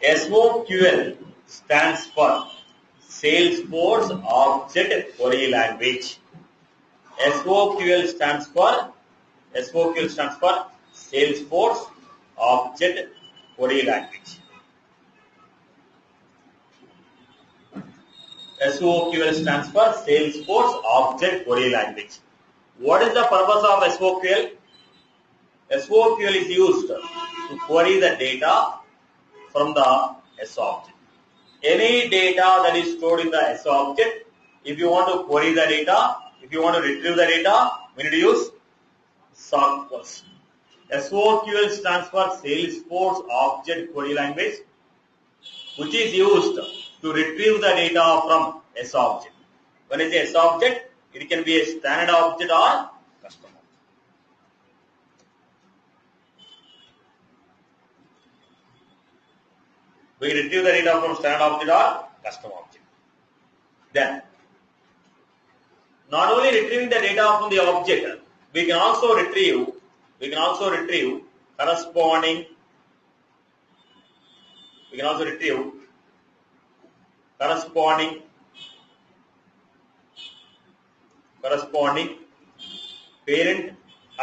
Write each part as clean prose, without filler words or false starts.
SOQL stands for Salesforce Object Query Language. SOQL stands for Salesforce Object Query Language. SOQL stands for Salesforce Object Query Language. What is the purpose of SOQL? SOQL is used to query the data from the S object. Any data that is stored in the S object, if you want to query the data, if you want to retrieve the data, we need to use SOQL. SOQL stands for Salesforce Object Query Language, which is used to retrieve the data from S object. When it is S object, it can be a standard object or custom object. We retrieve the data from standard object or custom object. Then, not only retrieving the data from the object, we can also retrieve corresponding parent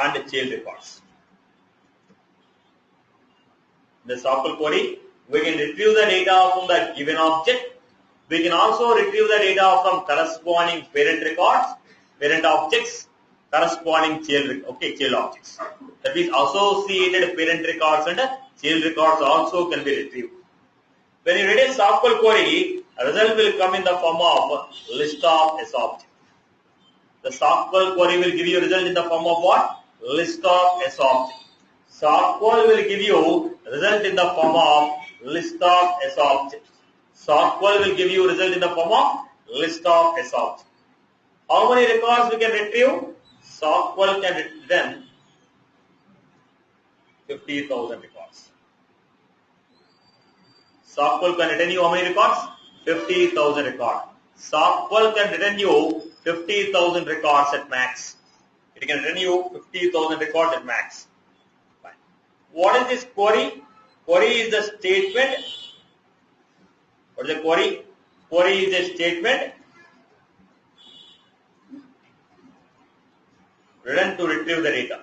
and child records. In the SOQL query, we can retrieve the data from the given object. We can also retrieve the data from corresponding parent records, parent objects, corresponding child objects. That means associated parent records and child records also can be retrieved. When you read a SOQL query, a result will come in the form of list of S object. The SOQL query will give you a result in the form of what? List of S object. SOQL will give you result in the form of list of S object. SOQL will give you result in the form of list of S object. How many records we can retrieve? SOQL can return 50,000 records. SOQL can return you how many records? 50,000 records. SOQL can return you 50,000 records at max. It can return you 50,000 records at max. Fine. What is this query? Query is the statement. What is the query? Query is a statement written to retrieve the data.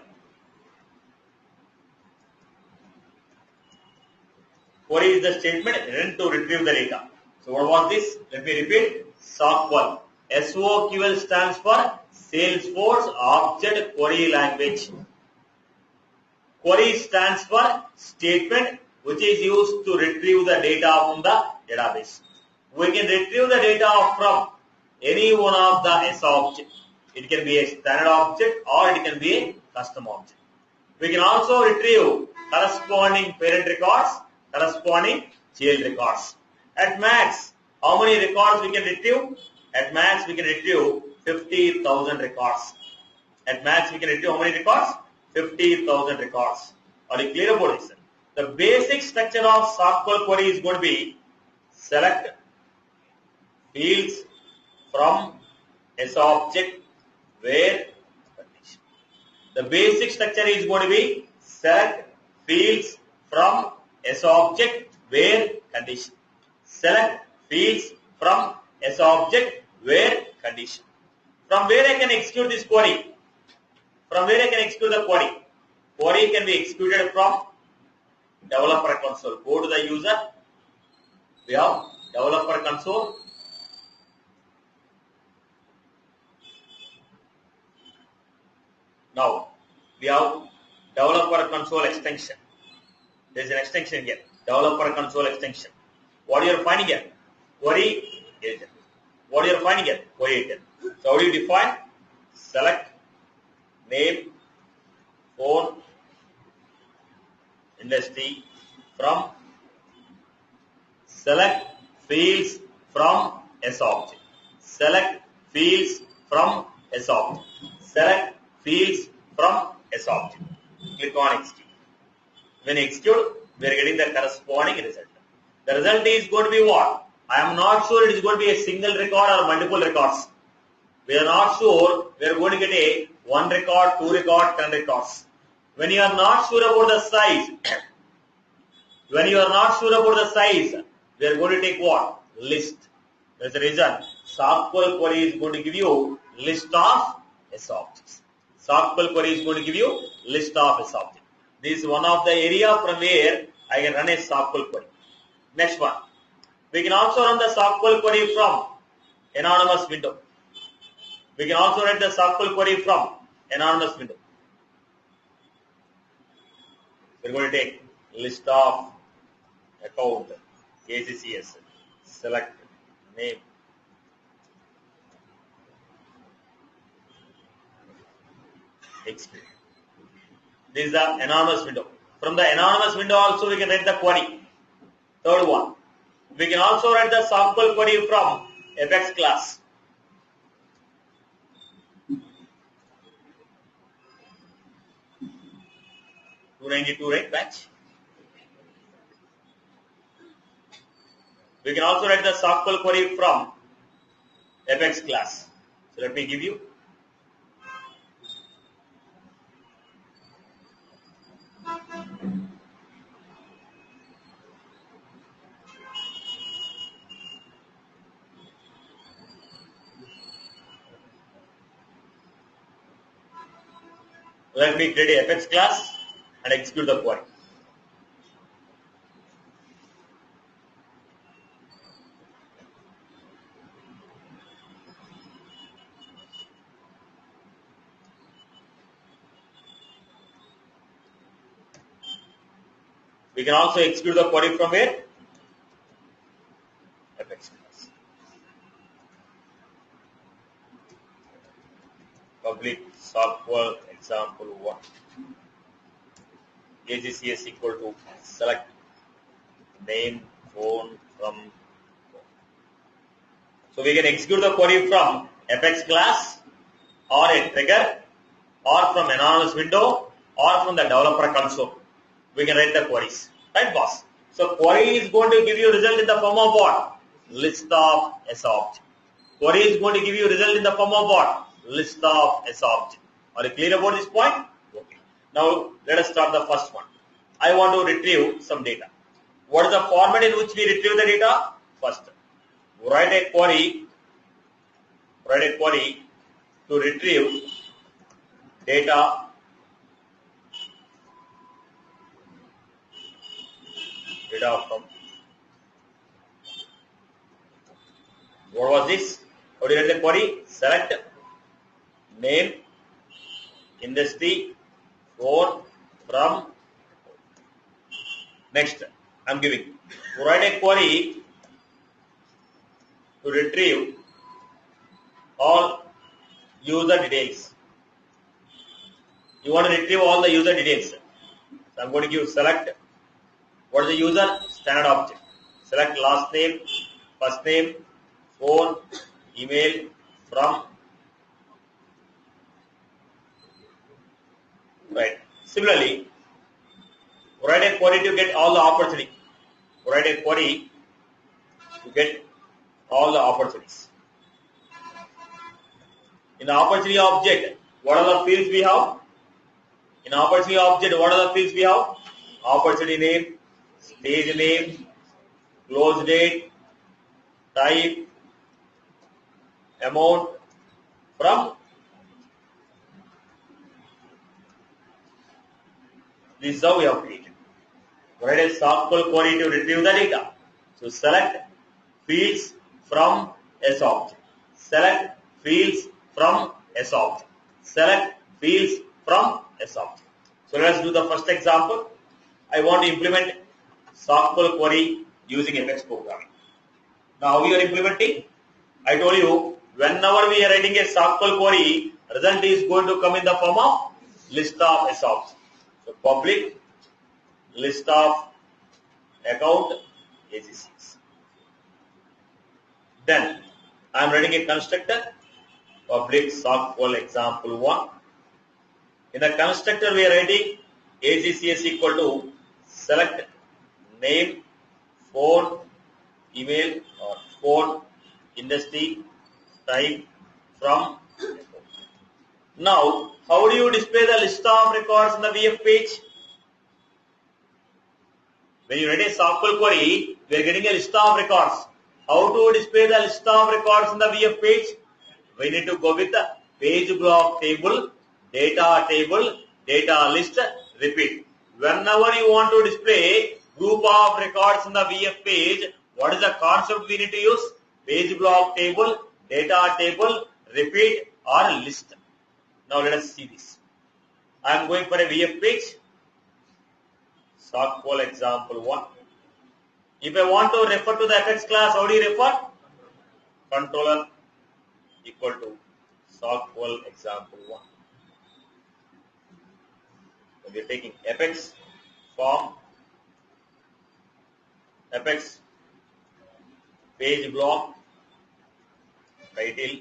Query is the statement written to retrieve the data. So what was this? Let me repeat. SOQL. SOQL stands for Salesforce Object Query Language. Query stands for statement which is used to retrieve the data from the database. We can retrieve the data from any one of the S objects. It can be a standard object or it can be a custom object. We can also retrieve corresponding parent records, corresponding child records. At max, how many records we can retrieve? At max, we can retrieve 50,000 records. At max, we can retrieve how many records? 50,000 records. Are you clear about this? The basic structure of SOQL query is going to be select fields from S object where condition. The basic structure is going to be select fields from S object where condition. Select fields from S object where condition. From where I can execute this query? From where I can execute the query? Query can be executed from developer console. Go to the user. We have developer console. Now, we have developer console extension. There is an extension here. Developer console extension. What you are finding here? Query agent. What you are finding here? Query agent. So how do you define? Select name, phone, industry from select fields from S object. Select fields from S object. Select fields from S object. Click on execute. When execute, we are getting the corresponding result. The result is going to be what? I am not sure it is going to be a single record or multiple records. We are not sure we are going to get a 1 record, 2 record, 10 records. When you are not sure about the size, When you are not sure about the size, we are going to take what? List. That's the reason. SQL query is going to give you list of S objects. SQL query is going to give you list of S objects. This is one of the area from where I can run a SQL query. Next one. We can also run the SQL query from anonymous window. We can also run the SQL query from anonymous window. We're going to take list of account, ACCS, select name. Execute. This is the anonymous window. From the anonymous window also we can write the query. Third one. We can also write the SQL query from Apex class. right batch. We can also write the SQL query from Apex class. So let me give you. Let me create a Apex class and execute the query. We can also execute the query from here. Apex class. Public SQL example 1. ACCS equal to select name phone from. So we can execute the query from Apex class or a trigger or from anonymous window or from the developer console. We can write the queries. Right, boss? So query is going to give you result in the form of what? List of S object. Query is going to give you result in the form of what? List of S object. Are you clear about this point? Okay. Now let us start the first one. I want to retrieve some data. What is the format in which we retrieve the data? First, write a query to retrieve data from. What was this? How do you write the query? Select name, industry, phone, from. Next, I'm giving. Write a query to retrieve all user details. You want to retrieve all the user details. So I'm going to give select. What is the user? Standard object. Select last name, first name, phone, email, from. Right. Similarly, write a query to get all the opportunity. Write a query to get all the opportunities. In the opportunity object, what are the fields we have? In opportunity object, what are the fields we have? Opportunity name, stage name, close date, type, amount, from. This is how we have created. Write a SQL query to retrieve the data. So select fields from S object. Select fields from S object. Select fields from S object. So let's do the first example. I want to implement SQL query using Apex programming. Now we are implementing. I told you, whenever we are writing a SQL query, result is going to come in the form of list of S objects. So public list of account ACCS. Then I am writing a constructor, public SQL example 1. In the constructor we are writing ACCS equal to select name, phone, email or phone, industry, type, from. Now, how do you display the list of records in the VF page? When you write a SQL query, we are getting a list of records. How to display the list of records in the VF page? We need to go with the page block table, data list, repeat. Whenever you want to display group of records in the VF page, what is the concept we need to use? Page block table, data table, repeat or list. Now let us see this. I am going for a VF page. SQL example 1. If I want to refer to the FX class, how do you refer? Controller equal to SQL example 1. So we are taking FX form, FX page block, title,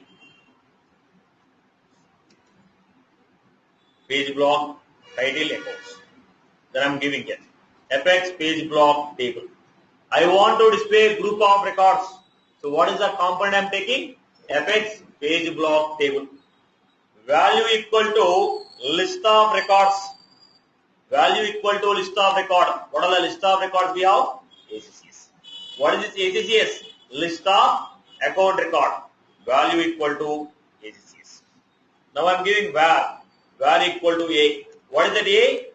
page block, title echoes. Then I am giving it FX page block table. I want to display a group of records. So what is the component I am taking? FX page block table. Value equal to list of records. Value equal to list of record. What are the list of records we have? ACCS. What is this ACCS? List of account record. Value equal to ACCS. Now I am giving var. Var equal to A. What is that A?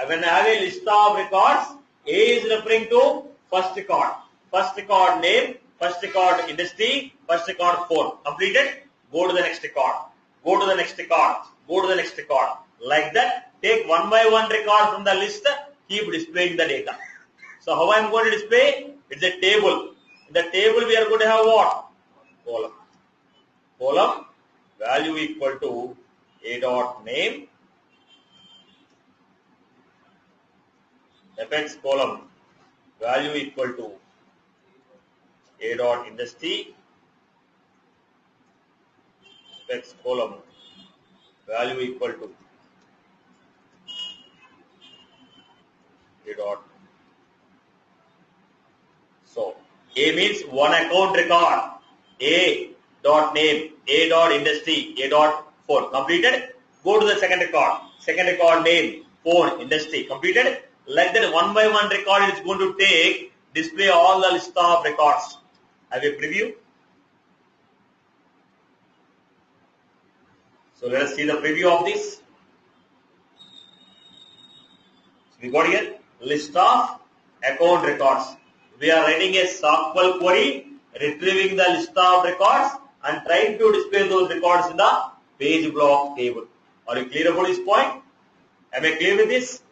When I have a list of records, A is referring to first record. First record name, first record industry, first record phone. Completed? Go to the next record. Go to the next record. Go to the next record. Like that, take one by one record from the list, keep displaying the data. So how I am going to display? It's a table. In the table we are going to have what? Column. Column, value equal to A dot name, FX column, value equal to A dot industry, FX column, value equal to A dot. So A means one account record, A dot name, A dot industry, A dot phone. Completed? Go to the second record. Second record name, phone, industry. Completed? Like that, one by one record is going to take, display all the list of records. Have a preview. So let us see the preview of this. So we got here list of account records. We are writing a SQL query, retrieving the list of records and trying to display those records in the page block table. Are you clear about this point? Am I clear with this?